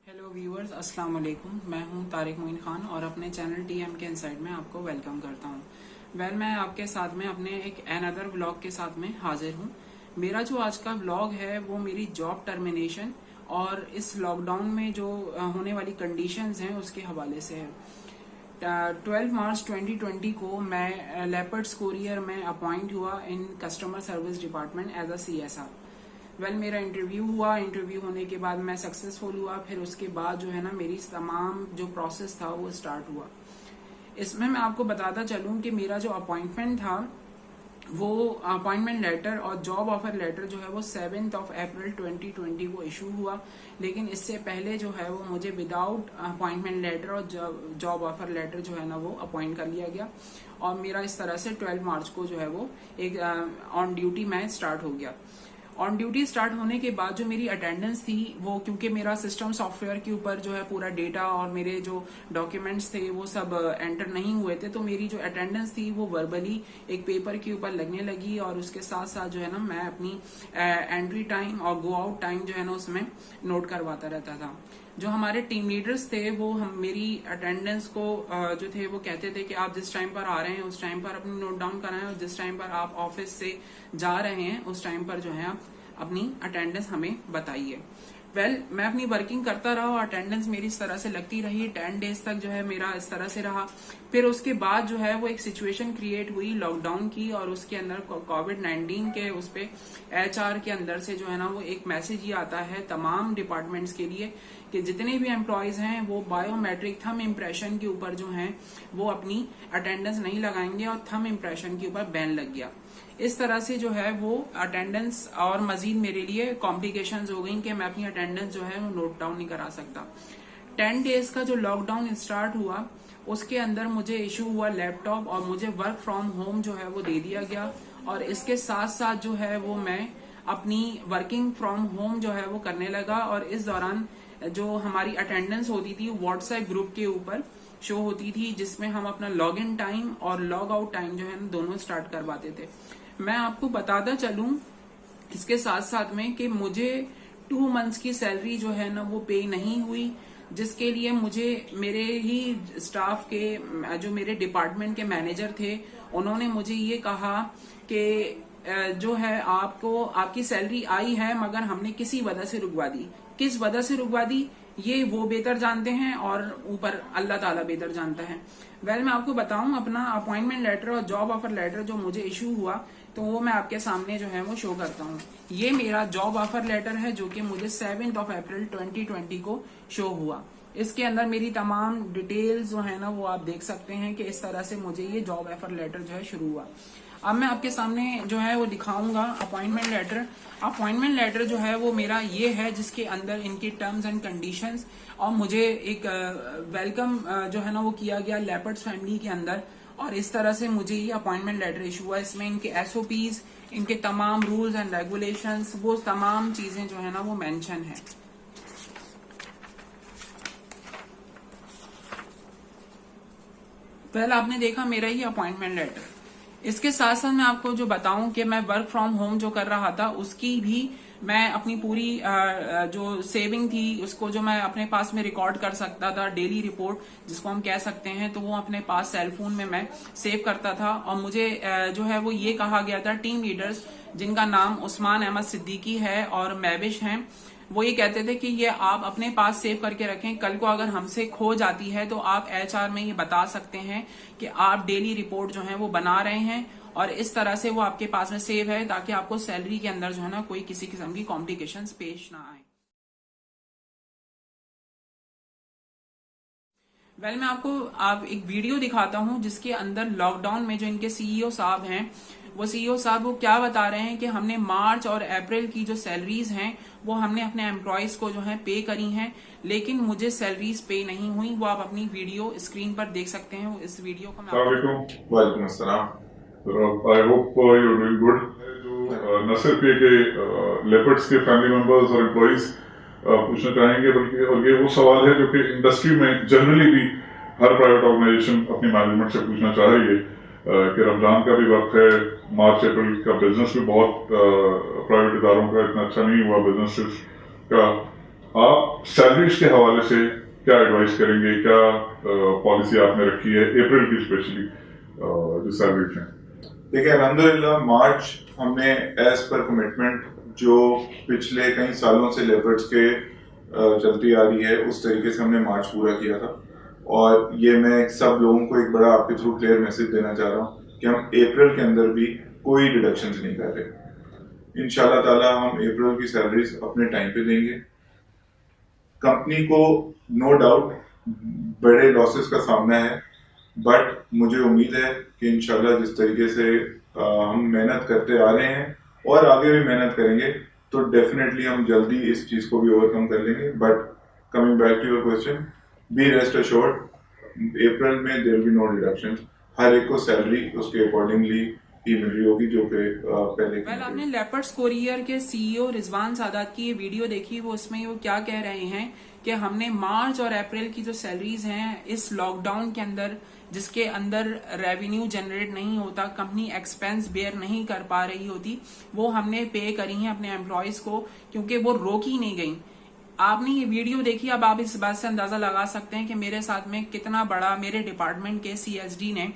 Hello viewers, अस्सलाम वालेकुम। मैं हूं तारिक मोइन खान और अपने चैनल TMK इनसाइड में आपको वेलकम करता हूं। मैं आपके साथ में अपने एक अनदर व्लॉग के साथ में हाजिर हूं। मेरा जो आज का व्लॉग है वो मेरी जॉब टर्मिनेशन और इस लॉकडाउन में जो होने वाली कंडीशंस हैं उसके हवाले से है। 12 मार्च 2020 को मैं लेपर्ड्स कोरियर में अपॉइंट हुआ in customer service department as a CSR। मेरा इंटरव्यू हुआ। इंटरव्यू होने के बाद मैं सक्सेसफुल हुआ। फिर उसके बाद जो है ना मेरी तमाम जो प्रोसेस था वो स्टार्ट हुआ। इसमें मैं आपको बताता चलूं कि मेरा जो अपॉइंटमेंट था वो अपॉइंटमेंट लेटर और जॉब ऑफर लेटर जो है वो 7 अप्रैल 2020 को इशू हुआ। लेकिन इससे पहले जो है वो मुझे विदाउट अपॉइंटमेंट लेटर और जॉब ऑफर लेटर जो है ना वो अपॉइंट कर लिया गया और मेरा इस तरह से 12 मार्च को जो है वो एक ऑन ड्यूटी मैं स्टार्ट हो गया। ऑन ड्यूटी स्टार्ट होने के बाद जो मेरी अटेंडेंस थी वो, क्योंकि मेरा सिस्टम सॉफ्टवेयर के ऊपर जो है पूरा डेटा और मेरे जो डॉक्यूमेंट्स थे वो सब एंटर नहीं हुए थे, तो मेरी जो अटेंडेंस थी वो वर्बली एक पेपर के ऊपर लगने लगी और उसके साथ साथ जो है ना मैं अपनी एंट्री टाइम और गो आउट टाइम जो है ना उसमें नोट करवाता रहता था। जो हमारे टीम लीडर्स थे वो मेरी अटेंडेंस को जो थे वो कहते थे कि आप जिस टाइम पर आ रहे हैं उस टाइम पर अपनी नोट डाउन कराएं और जिस टाइम पर आप ऑफिस से जा रहे हैं उस टाइम पर जो है आप अपनी अटेंडेंस हमें बताइए। मैं अपनी वर्किंग करता रहा और अटेंडेंस मेरी इस तरह से लगती रही। 10 डेज तक जो है मेरा इस तरह से रहा। फिर उसके बाद जो है वो एक सिचुएशन क्रिएट हुई लॉकडाउन की और उसके अंदर कोविड-19 के उस पे HR के अंदर से जो है ना वो एक मैसेज ही आता है तमाम डिपार्टमेंट्स के लिए कि जितने भी एम्प्लॉयज हैं वो बायोमेट्रिक थंब इम्प्रेशन के ऊपर जो है वो अपनी अटेंडेंस नहीं लगाएंगे और थंब इम्प्रेशन के ऊपर बैन लग गया। इस तरह से जो है वो अटेंडेंस और मजीद मेरे लिए कॉम्प्लिकेशंस हो गई कि मैं अपनी अटेंडेंस जो है वो नोट डाउन नहीं करा सकता। 10 डेज का जो लॉकडाउन स्टार्ट हुआ उसके अंदर मुझे इशू हुआ लैपटॉप और मुझे वर्क फ्रॉम होम जो है वो दे दिया गया और इसके साथ साथ जो है वो मैं अपनी वर्किंग फ्रॉम होम जो है वो करने लगा। और इस दौरान जो हमारी अटेंडेंस होती थी व्हाट्सएप ग्रुप के ऊपर शो होती थी जिसमें हम अपना लॉग इन टाइम और लॉग आउट टाइम जो है दोनों स्टार्ट करवाते थे। मैं आपको बताता चलूं इसके साथ साथ में कि मुझे 2 मंथ्स की सैलरी जो है ना वो पे नहीं हुई, जिसके लिए मुझे मेरे ही स्टाफ के जो मेरे डिपार्टमेंट के मैनेजर थे उन्होंने मुझे ये कहा कि जो है आपको आपकी सैलरी आई है मगर हमने किसी वजह से रुकवा दी। किस वजह से रुकवा दी ये वो बेहतर जानते हैं और ऊपर अल्लाह ताला बेहतर जानता है। मैं आपको बताऊं अपना अपॉइंटमेंट लेटर और जॉब ऑफर लेटर जो मुझे इशू हुआ तो वो मैं आपके सामने जो है वो शो करता हूँ। ये मेरा जॉब ऑफर लेटर है जो कि मुझे 7 अप्रैल 2020 को शो हुआ। इसके अंदर मेरी तमाम डिटेल्स जो है ना वो आप देख सकते हैं कि इस तरह से मुझे ये जॉब ऑफर लेटर जो है शुरू हुआ। अब मैं आपके सामने जो है वो दिखाऊंगा अपॉइंटमेंट लेटर। अपॉइंटमेंट लेटर जो है वो मेरा ये है जिसके अंदर इनकी टर्म्स एंड कंडीशंस और मुझे एक वेलकम जो है ना वो किया गया लेपर्ड्स फैमिली के अंदर और इस तरह से मुझे ये अपॉइंटमेंट लेटर इशू हुआ। इसमें इनके SOPs, इनके तमाम रूल्स एंड रेगुलेशंस, वो तमाम चीजें जो है ना वो मेंशन है। आपने देखा मेरा ही अपॉइंटमेंट लेटर। इसके साथ साथ मैं आपको जो बताऊं कि मैं वर्क फ्रॉम होम जो कर रहा था उसकी भी मैं अपनी पूरी जो सेविंग थी उसको जो मैं अपने पास में रिकॉर्ड कर सकता था, डेली रिपोर्ट जिसको हम कह सकते हैं, तो वो अपने पास सेल फोन में मैं सेव करता था। और मुझे जो है वो ये कहा गया था टीम लीडर्स जिनका नाम उस्मान अहमद सिद्दीकी है और मैविश हैं, वो ये कहते थे कि ये आप अपने पास सेव करके रखें, कल को अगर हमसे खो जाती है तो आप HR में ये बता सकते हैं कि आप डेली रिपोर्ट जो है वो बना रहे हैं और इस तरह से वो आपके पास में सेव है ताकि आपको सैलरी के अंदर जो है ना कोई किसी किस्म की कॉम्प्लिकेशंस पेश ना आए। मैं आपको एक वीडियो दिखाता हूं जिसके अंदर लॉकडाउन में जो इनके CEO साहब हैं वो CEO साहब वो क्या बता रहे हैं कि हमने मार्च और अप्रैल की जो सैलरीज हैं वो हमने अपने एम्प्लॉयज को जो है पे करी हैं, लेकिन मुझे सैलरीज पे नहीं हुई। वो आप अपनी वीडियो स्क्रीन पर देख सकते हैं। वो इस वीडियो को वालेकुम अस्सलाम। I hope you are doing good. जो न सिर्फ ये कि लेपर्ड्स के फैमिली मेंबर्स और एम्प्लॉइज पूछना चाहेंगे, बल्कि और ये वो सवाल है जो कि इंडस्ट्री में जनरली भी हर प्राइवेट ऑर्गेनाइजेशन अपनी मैनेजमेंट से पूछना चाह रही है कि रमजान का भी वक्त है, मार्च अप्रैल का बिजनेस भी बहुत प्राइवेट इदारों का इतना अच्छा नहीं हुआ बिजनेस का। आप सैलरीज के हवाले से क्या एडवाइस करेंगे, क्या पॉलिसी आपने रखी है अप्रैल की स्पेशली जो सैलरीज हैं? देखिए अल्हम्दुलिल्लाह मार्च हमने एज पर कमिटमेंट जो पिछले कई सालों से लेपर्ड्स के चलती आ रही है उस तरीके से हमने मार्च पूरा किया था। और ये मैं सब लोगों को एक बड़ा आपके थ्रू क्लियर मैसेज देना चाह रहा हूँ कि हम अप्रैल के अंदर भी कोई डिडक्शंस नहीं कर रहे। इंशाल्लाह ताला हम अप्रैल की सैलरीज अपने टाइम पे देंगे। कंपनी को नो डाउट बड़े लॉसेस का सामना है, बट मुझे उम्मीद है कि इंशाल्लाह जिस तरीके से हम मेहनत करते आ रहे हैं और आगे भी मेहनत करेंगे तो डेफिनेटली हम जल्दी इस चीज को भी ओवरकम कर लेंगे। But coming back to your question, be rest assured, April में there will be no deduction. हर एक को सैलरी उसके अकॉर्डिंगली ही मिल रही होगी जो कि पहले वेल आपने लेपर्ड्स कोरियर के सीईओ रिजवान सादात की ये वीडियो देखी, वो उसमें वो क्या कह रहे हैं कि हमने मार्च और अप्रैल की जो सैलरीज हैं इस लॉकडाउन के अंदर, जिसके अंदर रेवेन्यू जनरेट नहीं होता, कंपनी एक्सपेंस बेयर नहीं कर पा रही होती, वो हमने पे करी हैं अपने एम्प्लॉयज को, क्योंकि वो रोकी नहीं गई। आपने ये वीडियो देखी, अब आप इस बात से अंदाजा लगा सकते हैं कि मेरे साथ में कितना बड़ा, मेरे डिपार्टमेंट के सीएसडी ने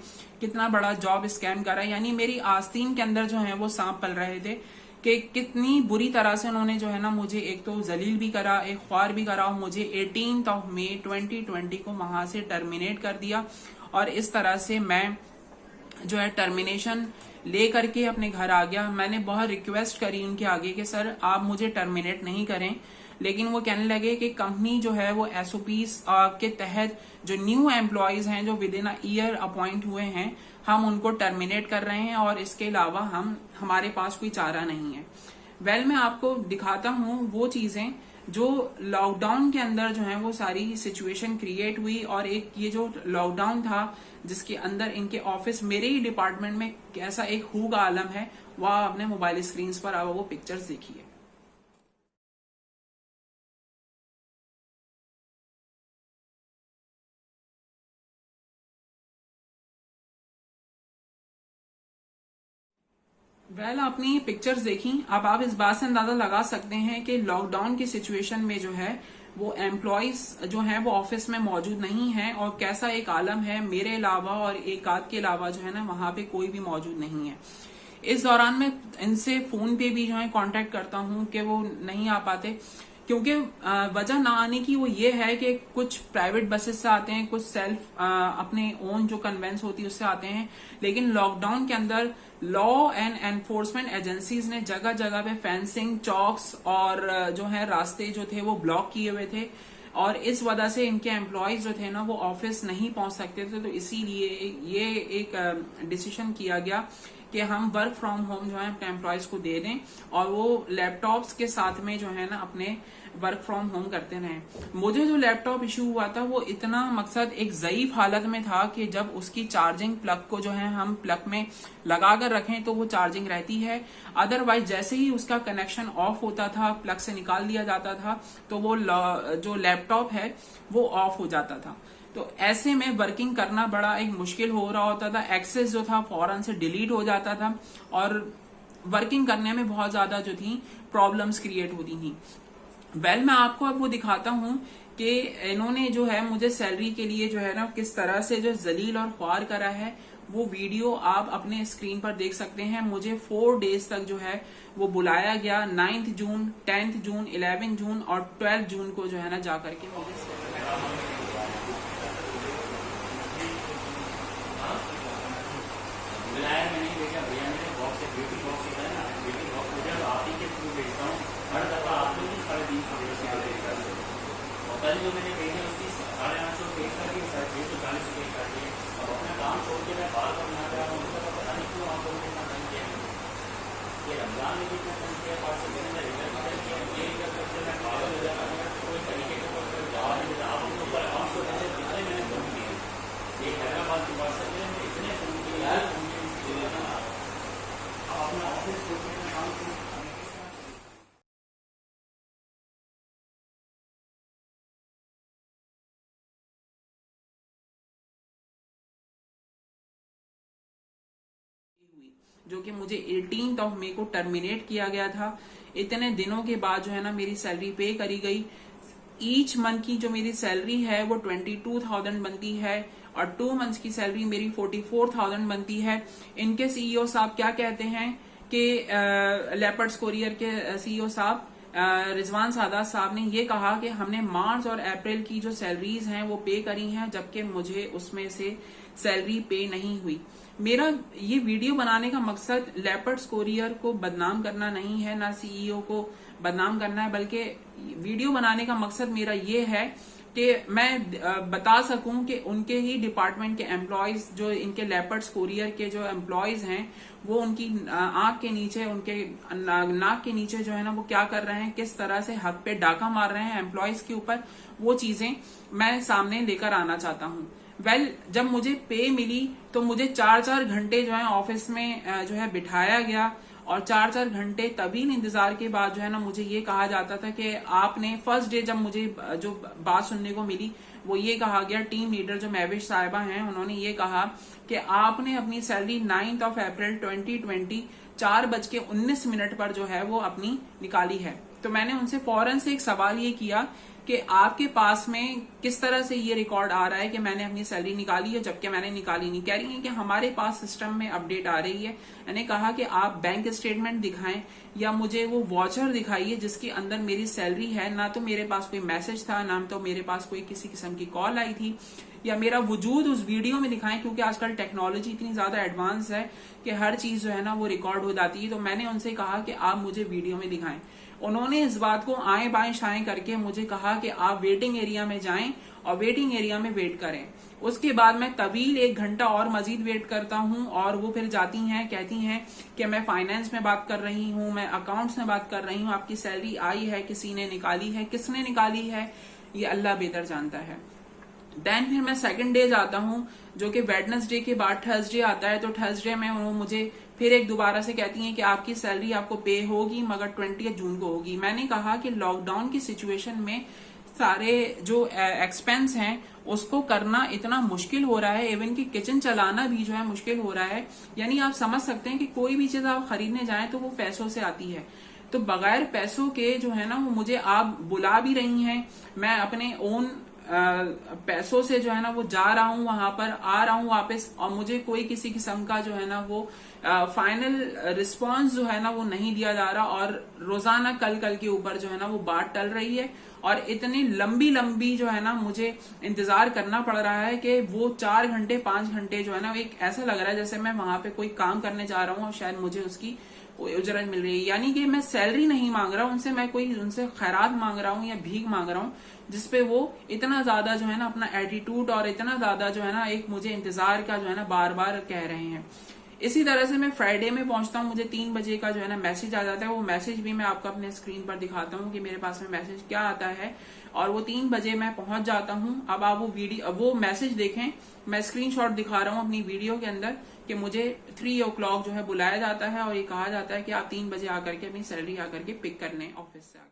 कितना बड़ा जॉब स्कैम करा। यानी मेरी आस्तीन के अंदर जो है वो सांप पल रहे थे कि कितनी बुरी तरह से उन्होंने जो है ना मुझे एक तो जलील भी करा, एक ख्वार भी करा, मुझे 18 मई 2020 को वहां से टर्मिनेट कर दिया। और इस तरह से मैं जो है टर्मिनेशन ले करके अपने घर आ गया। मैंने बहुत रिक्वेस्ट करी उनके आगे कि सर आप मुझे टर्मिनेट नहीं करें, लेकिन वो कहने लगे कि कंपनी जो है वो एसओपीज के तहत जो न्यू एम्प्लॉयज हैं जो within a year appoint हुए हैं हम उनको टर्मिनेट कर रहे हैं और इसके अलावा हमारे पास कोई चारा नहीं है। वेल मैं आपको दिखाता हूँ वो चीजें जो लॉकडाउन के अंदर जो है वो सारी सिचुएशन क्रिएट हुई। और एक ये जो लॉकडाउन था जिसके अंदर इनके ऑफिस, मेरे ही डिपार्टमेंट में कैसा एक हू का आलम है, वह आपने मोबाइल स्क्रीन पर अब वो पिक्चर्स देखिए। वेल आपने पिक्चर्स देखी, अब आप इस बात से अंदाजा लगा सकते हैं कि लॉकडाउन की सिचुएशन में जो है वो एम्प्लॉयज जो हैं वो ऑफिस में मौजूद नहीं है और कैसा एक आलम है। मेरे अलावा और एक आध के अलावा जो है ना वहां पे कोई भी मौजूद नहीं है। इस दौरान मैं इनसे फोन पे भी जो है कांटेक्ट करता हूं कि वो नहीं आ पाते, क्योंकि वजह ना आने की वो ये है कि कुछ प्राइवेट बसेस से आते हैं, कुछ सेल्फ अपने ओन जो कन्वेंस होती है उससे आते हैं। लेकिन लॉकडाउन के अंदर लॉ एंड एनफोर्समेंट एजेंसीज ने जगह जगह पे फेंसिंग, चौक्स और जो है रास्ते जो थे वो ब्लॉक किए हुए थे और इस वजह से इनके एम्प्लॉयज जो थे ना वो ऑफिस नहीं पहुंच सकते थे। तो इसीलिए ये एक डिसीजन किया गया कि हम वर्क फ्रॉम होम जो है अपने एम्प्लॉयज को दे दें और वो लैपटॉप्स के साथ में जो है ना अपने वर्क फ्रॉम होम करते रहें। मुझे जो लैपटॉप इशू हुआ था वो इतना मकसद एक ज़ईफ हालत में था कि जब उसकी चार्जिंग प्लग को जो है हम प्लग में लगा कर रखें तो वो चार्जिंग रहती है, अदरवाइज जैसे ही उसका कनेक्शन ऑफ होता था, प्लग से निकाल दिया जाता था तो वो जो लैपटॉप है वो ऑफ हो जाता था। तो ऐसे में वर्किंग करना बड़ा एक मुश्किल हो रहा होता था, एक्सेस जो था फौरन से डिलीट हो जाता था और वर्किंग करने में बहुत ज्यादा जो थी प्रॉब्लम्स क्रिएट होती थी। वेल मैं आपको अब वो दिखाता हूँ कि इन्होंने जो है मुझे सैलरी के लिए जो है ना किस तरह से जो जलील और ख्वार करा है। वो वीडियो आप अपने स्क्रीन पर देख सकते हैं। मुझे 4 डेज तक जो है वो बुलाया गया, 9 जून, 10 जून, 11 जून और 12 जून को जो है ना जाकर के मुझे बुलाया मैंने भेजा, भैया मेरे बॉक्स से ब्यूटी बॉक्स होता है ना, ब्यूटी बॉक्स मुझे तो आप ही के थ्रू भेजता हूँ। हर दफा आप लोग 350 रुपये से भेजता हूँ और कल जो मैंने भेजे उसकी 850 पे कर दी, 640 पे कर दिए। अब अपना काम छोड़ के मैं बाहर पर ना रहा हूँ, उसका पता नहीं क्यों आप लोगों ने इतना कम किया। ये रमजान में भी इतना कम किया, 5 से मैंने रिजल्ट किया, ये कर सकते मैं पागल हो जाता हूँ कोई तरीके के जवाब नहीं देता। आप उनके ऊपर 500 पैसे कितने मैंने फोन किए, ये हैदराबाद की बात सकते हैं, इतने फोन किए अपना ऑफिस छोड़ने का काम क्यों। जो कि मुझे 18 मई को टर्मिनेट किया गया था। इतने दिनों के बाद जो है ना मेरी सैलरी पे करी गई। ईच मंथ की जो मेरी सैलरी है वो 22,000 बनती है और 2 मंथ्स की सैलरी मेरी 44,000 बनती है। इनके सीईओ साहब क्या कहते हैं कि लेपर्ड्स कोरियर के सीईओ साहब रिजवान सादात साहब ने ये कहा कि हमने मार्च और अप्रैल की जो सैलरीज हैं वो पे करी हैं, जबकि मुझे उसमें से सैलरी पे नहीं हुई। मेरा ये वीडियो बनाने का मकसद लेपर्ड्स कोरियर को बदनाम करना नहीं है, ना सीईओ को बदनाम करना है, बल्कि वीडियो बनाने का मकसद मेरा ये है कि मैं बता सकूं कि उनके ही डिपार्टमेंट के एम्प्लॉयज, जो इनके लेपर्ड्स कोरियर के जो एम्प्लॉयज हैं, वो उनकी आंख के नीचे, उनके नाक के नीचे जो है ना वो क्या कर रहे हैं, किस तरह से हक पे डाका मार रहे हैं एम्प्लॉयज के ऊपर, वो चीजें मैं सामने लेकर आना चाहता हूँ। जब मुझे पे मिली तो मुझे 4-4 घंटे जो है ऑफिस में जो है बिठाया गया और 4-4 घंटे तवील इंतजार के बाद जो है ना मुझे ये कहा जाता था कि आपने फर्स्ट डे, जब मुझे जो बात सुनने को मिली वो ये कहा गया, टीम लीडर जो महविश साहिबा हैं उन्होंने ये कहा कि आपने अपनी सैलरी 9 अप्रैल 2020 4:19 पर जो है वो अपनी निकाली है। तो मैंने उनसे फौरन से एक सवाल ये किया कि आपके पास में किस तरह से ये रिकॉर्ड आ रहा है कि मैंने अपनी सैलरी निकाली है जबकि मैंने निकाली नहीं। कह रही है कि हमारे पास सिस्टम में अपडेट आ रही है। मैंने कहा कि आप बैंक स्टेटमेंट दिखाएं या मुझे वो वॉचर दिखाइए जिसके अंदर मेरी सैलरी है। ना तो मेरे पास कोई मैसेज था, ना तो मेरे पास कोई किसी किस्म की कॉल आई थी, या मेरा वजूद उस वीडियो में दिखाएं, क्योंकि आजकल टेक्नोलॉजी इतनी ज्यादा एडवांस है कि हर चीज जो है ना वो रिकॉर्ड हो जाती है। तो मैंने उनसे कहा कि आप मुझे वीडियो में दिखाएं। उन्होंने इस बात को आए बाएं शाएं करके मुझे कहा कि आप वेटिंग एरिया में जाएं और वेटिंग एरिया में वेट करें। उसके बाद मैं तवील 1 घंटा और मजीद वेट करता हूं और वो फिर जाती हैं, कहती हैं कि मैं फाइनेंस में बात कर रही हूं, मैं अकाउंट्स में बात कर रही हूं, आपकी सैलरी आई है, किसी ने निकाली है, किसने निकाली है ये अल्लाह बेहतर जानता है। देन फिर मैं सेकंड डे जाता हूं जो कि वेडनेसडे के बाद थर्सडे आता है। तो थर्सडे में उन्होंने मुझे फिर एक दोबारा से कहती हैं कि आपकी सैलरी आपको पे होगी मगर 20 जून को होगी। मैंने कहा कि लॉकडाउन की सिचुएशन में सारे जो एक्सपेंस हैं उसको करना इतना मुश्किल हो रहा है, इवन कि किचन चलाना भी जो है मुश्किल हो रहा है। यानी आप समझ सकते हैं कि कोई भी चीज आप खरीदने जाएं तो वो पैसों से आती है। तो बगैर पैसों के जो है ना वो मुझे आप बुला भी रही हैं, मैं अपने ओन पैसों से जो है ना वो जा रहा हूं वहां पर, आ रहा हूं वापस, और मुझे कोई किसी किस्म का जो है ना वो फाइनल रिस्पांस जो है ना वो नहीं दिया जा रहा। और रोजाना कल के ऊपर जो है ना वो बात टल रही है और इतनी लंबी जो है ना मुझे इंतजार करना पड़ रहा है कि वो 4 घंटे 5 घंटे जो है ना एक ऐसा लग रहा है जैसे मैं वहां पे कोई काम करने जा रहा हूँ और शायद मुझे उसकी उजरत मिल रही है। यानी कि मैं सैलरी नहीं मांग रहा हूं उनसे, मैं कोई उनसे खैरात मांग रहा हूं या भीख मांग रहा हूं, जिसपे वो इतना ज्यादा जो है ना अपना एटीट्यूड और इतना ज्यादा जो है ना एक मुझे इंतजार का जो है ना बार बार कह रहे हैं। इसी तरह से मैं फ्राइडे में पहुंचता हूं, मुझे 3 बजे का जो है ना मैसेज आ जाता है। वो मैसेज भी मैं आपको अपने स्क्रीन पर दिखाता हूं कि मेरे पास में मैसेज क्या आता है। और वो 3 बजे मैं पहुंच जाता हूं। अब आप वो मैसेज देखें, मैं स्क्रीनशॉट दिखा रहा हूं अपनी वीडियो के अंदर कि मुझे 3 o'clock जो है बुलाया जाता है और ये कहा जाता है कि आप 3 बजे आकर के अपनी सैलरी आकर के पिक कर लें ऑफिस से आके।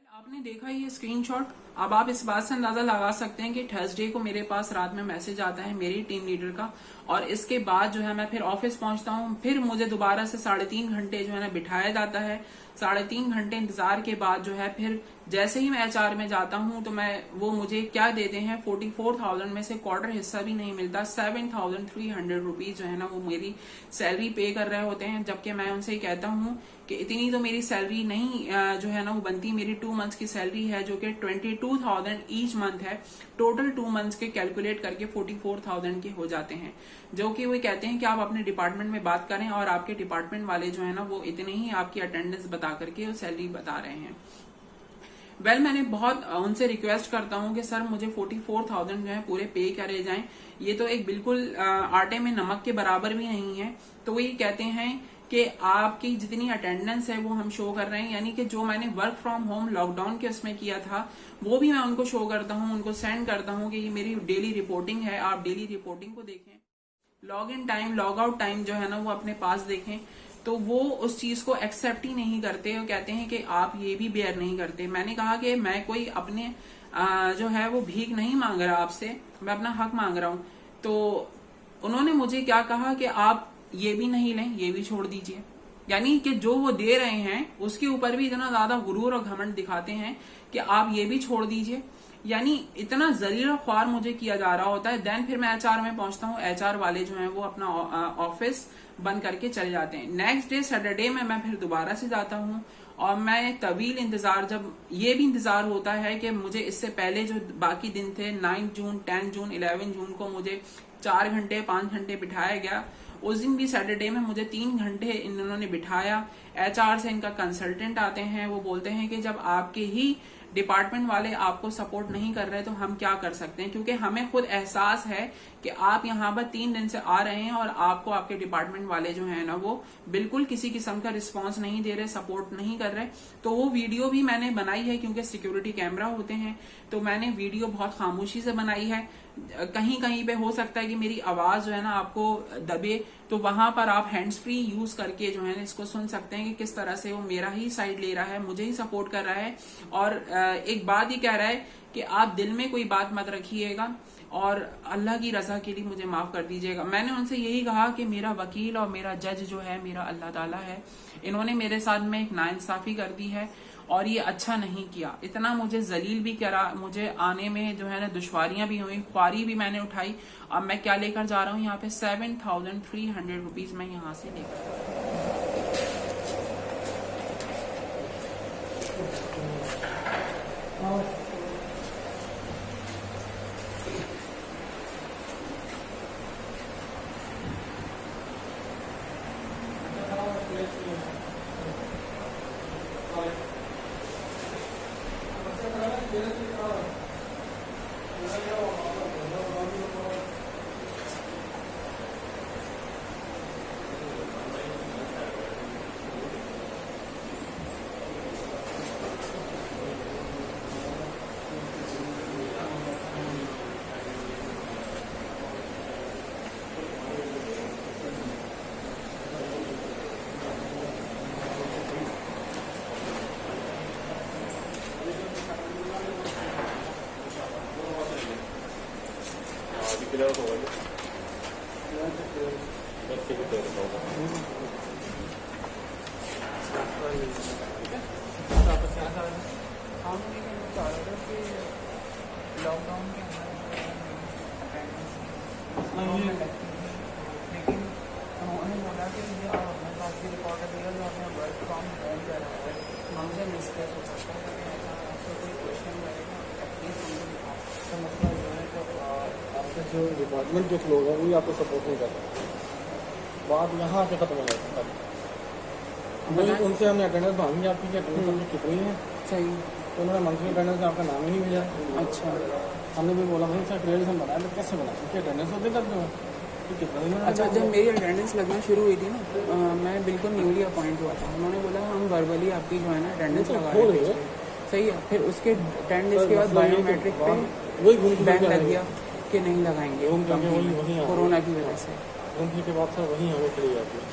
आपने देखा ये स्क्रीनशॉट। अब आप इस बात से अंदाजा लगा सकते हैं कि थर्सडे को मेरे पास रात में मैसेज आता है मेरी टीम लीडर का, और इसके बाद जो है मैं फिर ऑफिस पहुंचता हूं। फिर मुझे दोबारा से 3.5 घंटे जो है ना बिठाया जाता है। 3.5 घंटे इंतजार के बाद जो है फिर जैसे ही मैं HR में जाता हूं तो वो मुझे क्या देते हैं, 44,000 में से क्वार्टर हिस्सा भी नहीं मिलता, 7,300 रुपीज जो है ना वो मेरी सैलरी पे कर रहे होते हैं। जबकि मैं उनसे कहता हूं कि इतनी तो मेरी सैलरी नहीं जो है ना वो बनती, मेरी 2 मंथ्स की सैलरी है जो कि 22,000 ईच मंथ है। टोटल 2 मंथ्स के कैलकुलेट करके 44,000 के हो जाते हैं, जो कि वो कहते हैं कि आप अपने डिपार्टमेंट में बात करें और आपके डिपार्टमेंट वाले जो है ना वो इतने ही आपकी अटेंडेंस बता करके सैलरी बता रहे हैं। मैंने बहुत उनसे रिक्वेस्ट करता हूं कि सर मुझे 44,000 जो है पूरे पे करे जाएं, ये तो एक बिल्कुल आटे में नमक के बराबर भी नहीं है। तो वो ये कहते हैं कि आपकी जितनी अटेंडेंस है वो हम शो कर रहे हैं, यानी कि जो मैंने वर्क फ्रॉम होम लॉकडाउन के उसमें किया था वो भी मैं उनको शो करता हूं, उनको सेंड करता हूं कि ये मेरी डेली रिपोर्टिंग है, आप डेली रिपोर्टिंग को देखें। Log in time, log out time जो है ना वो अपने पास देखें। तो वो उस चीज को एक्सेप्ट ही नहीं करते और कहते हैं कि आप ये भी बेयर नहीं करते। मैंने कहा कि मैं कोई अपने जो है वो भीख नहीं मांग रहा आपसे, मैं अपना हक मांग रहा हूं। तो उन्होंने मुझे क्या कहा कि आप ये भी नहीं लें, ये भी छोड़ दीजिए। यानी कि जो वो दे रहे हैं उसके ऊपर भी इतना ज्यादा गुरूर और घमंड दिखाते हैं कि आप ये भी छोड़ दीजिए। यानी इतना जलील और ख्वार मुझे किया जा रहा होता है। देन फिर मैं एचआर में पहुंचता हूँ, एचआर वाले जो हैं वो अपना ऑफिस बंद करके चले जाते हैं। नेक्स्ट डे सैटरडे में मैं फिर दोबारा से जाता हूँ और मैं तवील इंतजार, जब ये भी इंतजार होता है कि मुझे इससे पहले जो बाकी दिन थे 9 जून, 10 जून, 11 जून को मुझे 4 घंटे 5 घंटे बिठाया गया, उस दिन भी सैटरडे में मुझे 3 घंटे इन्होंने बिठाया। एचआर से इनका कंसल्टेंट आते हैं, वो बोलते हैं कि जब आपके ही डिपार्टमेंट वाले आपको सपोर्ट नहीं कर रहे तो हम क्या कर सकते हैं, क्योंकि हमें खुद एहसास है कि आप यहाँ पर 3 दिन से आ रहे हैं और आपको आपके डिपार्टमेंट वाले जो है ना वो बिल्कुल किसी किस्म का रिस्पांस नहीं दे रहे, सपोर्ट नहीं कर रहे। तो वो वीडियो भी मैंने बनाई है, क्योंकि सिक्योरिटी कैमरा होते हैं तो मैंने वीडियो बहुत खामोशी से बनाई है। कहीं कहीं पे हो सकता है कि मेरी आवाज जो है ना आपको दबे, तो वहां पर आप हैंड्स फ्री यूज करके जो है ना इसको सुन सकते हैं कि किस तरह से वो मेरा ही साइड ले रहा है, मुझे ही सपोर्ट कर रहा है। और एक बात ही कह रहा है कि आप दिल में कोई बात मत रखिएगा और अल्लाह की रजा के लिए मुझे माफ कर दीजिएगा। मैंने उनसे यही कहा कि मेरा वकील और मेरा जज जो है मेरा अल्लाह ताला है, इन्होंने मेरे साथ में एक नाइंसाफी कर दी है और ये अच्छा नहीं किया। इतना मुझे जलील भी करा, मुझे आने में जो है ना दुश्वारियां भी हुई, ख्वारी भी मैंने उठाई। अब मैं क्या लेकर जा रहा हूँ यहाँ पे 7,300 रुपीज मैं यहाँ से लेकर। लॉकडाउन के अंदर लेकिन उन्होंने बोला कि ये अपने पास भी रिकॉर्ड है जो आपने वर्क फ्रॉम होम करा है, हमसे मिसकेस हो सकता है। लेकिन ऐसा आपसे कोई क्वेश्चन करेगा एटलीस्ट हमको मसला जो है तो आपके जो डिपार्टमेंट के लोग हैं वही आपको सपोर्ट नहीं कर रहे, बात यहाँ आके खत्म हो जाती है। उनसे हमने अटेंडेंस मांगी आपकी कि अटेंडेंस कितनी है, सही, तो उन्होंने मंथली अटेंडेंस में आपका नाम ही नहीं भेजा। अच्छा, हमने भी बोला भाई सर ट्रेड हम बनाए तो कैसे बनाए, क्योंकि अटेंडेंस होते करते हो। अच्छा, जब मेरी अटेंडेंस लगना शुरू हुई थी ना, मैं बिल्कुल न्यूली अपॉइंट हुआ था, उन्होंने बोला हम वर्बली आपकी जो है ना अटेंडेंस लगा रहे हैं, सही है। फिर उसके 10 डेज के बाद बायोमेट्रिक पे बैन लग गया कि नहीं लगाएंगे कोरोना की वजह से। घूमने के बाद सर वहीं हमें चली जाती है।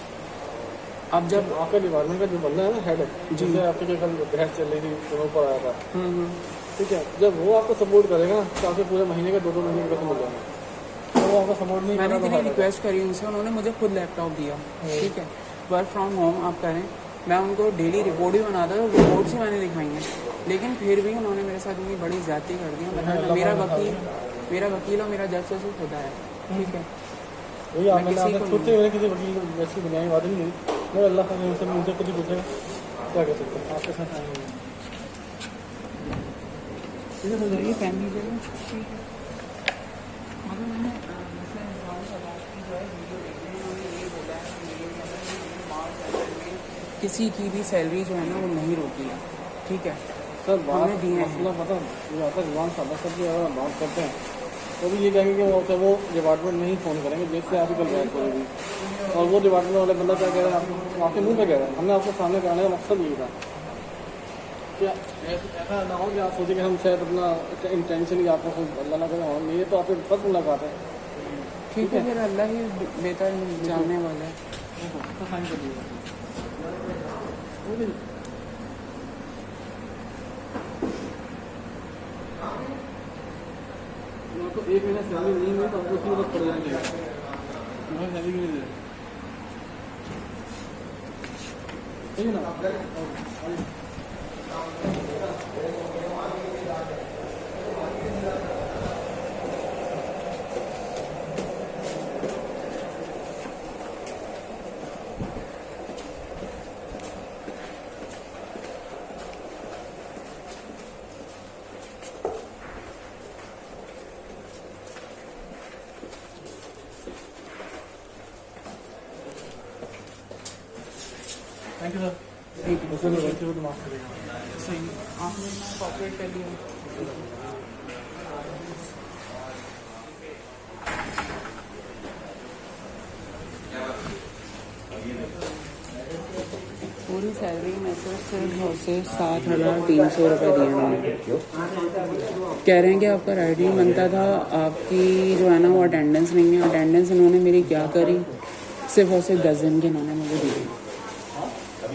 अब जब आपका डिपार्टमेंट का जो बंदा है ना हेड, जिससे आपके कल बहस चल रही थी, दोनों पर आया था, ठीक है, जब वो आपको सपोर्ट करेगा तो आपके पूरे महीने के 2-2 महीने के मिल जाएंगे। तो वो आपका सपोर्ट नहीं, मैंने इतनी रिक्वेस्ट करी उनसे, उन्होंने मुझे खुद लैपटॉप दिया, ठीक है, वर्क फ्रॉम होम आप करें, मैं उनको डेली रिपोर्ट भी बनाता था, रिपोर्ट्स ही मैंने दिखाई हैं, लेकिन फिर भी उन्होंने मेरे साथ इतनी बड़ी ज्यादती कर दी। मतलब मेरा वकील और मेरा जज से खुदा है, ठीक है, वही आप मैंने किसी वकील वैसी बुनियादी बात नहीं, मेरे अल्लाह का उनसे मुझे खुद ही पूछेगा क्या कर सकते हैं, आपके साथ आएंगे फैमिली जो है, ठीक है। अगर मैंने किसी की भी सैलरी जो है ना वो नहीं रोकी है, ठीक है सर। बात मसला पता जुबान सादा सर की अगर बात करते हैं तो भी ये कहेंगे कि वो डिपार्टमेंट में ही फ़ोन करेंगे, जैसे आप ही कल बैठ करेगी, और वो डिपार्टमेंट वाले बंदा क्या कह रहा है आपके मुंह पे कह रहा है। हमने आपको सामने कराने का मकसद यही था कि ऐसा ना हो कि आप सोचें कि हम शायद अपना इंटेंशनली आपको अल्लाह ना करें, हम ये तो आपसे फर्स्ट मुलाकात है, ठीक है, फिर अल्लाह ही बेहतर जानने वाला है। साइन कर दीजिए तो 1 महीना सैलरी नहीं हुई तो आपको उसी वक्त पड़ जाएंगे, सैलरी नहीं दे। Thank you sir. ठीक है सही, आपने कॉपरेट कर लिया। पूरी सैलरी में से सिर्फ 7,300 रुपये दिए उन्होंने। कह रहे हैं कि आपका राइडिंग बनता था, आपकी जो है ना वो अटेंडेंस नहीं है। अटेंडेंस इन्होंने मेरी क्या करी, सिर्फ और सिर्फ 10 दिन के इन्होंने मुझे दिए।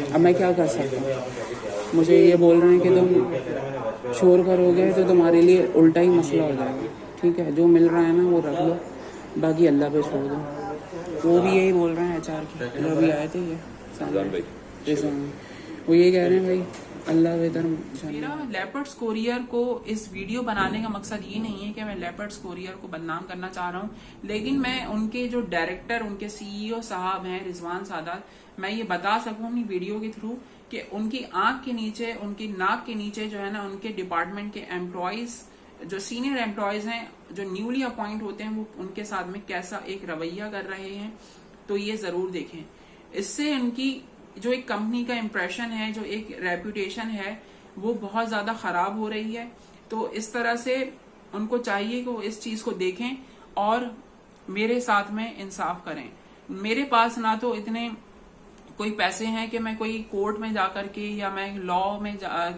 अब मैं क्या कर सकता हूँ? मुझे ये बोल रहे हैं कि तुम शोर करोगे तो तुम्हारे लिए उल्टा ही मसला हो जाएगा। ठीक है, जो मिल रहा है ना वो रख लो, बाकी अल्लाह पे छोड़ दो। वो भी यही बोल रहे हैं HR के, जो अभी आए थे ये सामने, वो ये कह रहे हैं भाई अल्लाह बेहतर। मेरा लेपर्ड्स कोरियर को इस वीडियो बनाने का मकसद ये नहीं है कि मैं लेपर्ड्स कोरियर को बदनाम करना चाह रहा हूँ, लेकिन मैं उनके जो डायरेक्टर, उनके CEO साहब हैं रिजवान सादात, मैं ये बता सकूं अपनी वीडियो के थ्रू कि उनकी आंख के नीचे, उनकी नाक के नीचे जो है ना उनके डिपार्टमेंट के एम्प्लॉयज, जो सीनियर एम्प्लॉयज हैं, जो न्यूली अपॉइंट होते हैं, वो उनके साथ में कैसा एक रवैया कर रहे हैं, तो ये जरूर देखें। इससे उनकी जो एक कंपनी का इम्प्रेशन है, जो एक रेपुटेशन है, वो बहुत ज्यादा खराब हो रही है। तो इस तरह से उनको चाहिए कि वो इस चीज को देखें और मेरे साथ में इंसाफ करें। मेरे पास ना तो इतने कोई पैसे हैं कि मैं कोई कोर्ट में जाकर के या मैं लॉ में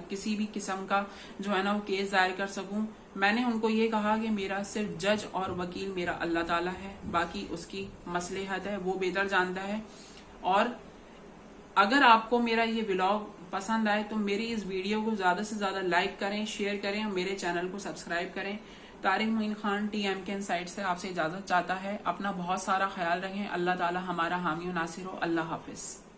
किसी भी किस्म का जो है ना वो केस दायर कर सकूं। मैंने उनको ये कहा कि मेरा सिर्फ जज और वकील मेरा अल्लाह ताला है, बाकी उसकी मसलेहत है, वो बेहतर जानता है। और अगर आपको मेरा ये व्लॉग पसंद आए तो मेरी इस वीडियो को ज्यादा से ज्यादा लाइक करें, शेयर करें और मेरे चैनल को सब्सक्राइब करें। तारिक मोइन खान TMK इनसाइट से आपसे इजाजत चाहता है। अपना बहुत सारा ख्याल रखें। अल्लाह ताला हमारा हामी और नासिर हो। अल्लाह हाफिज।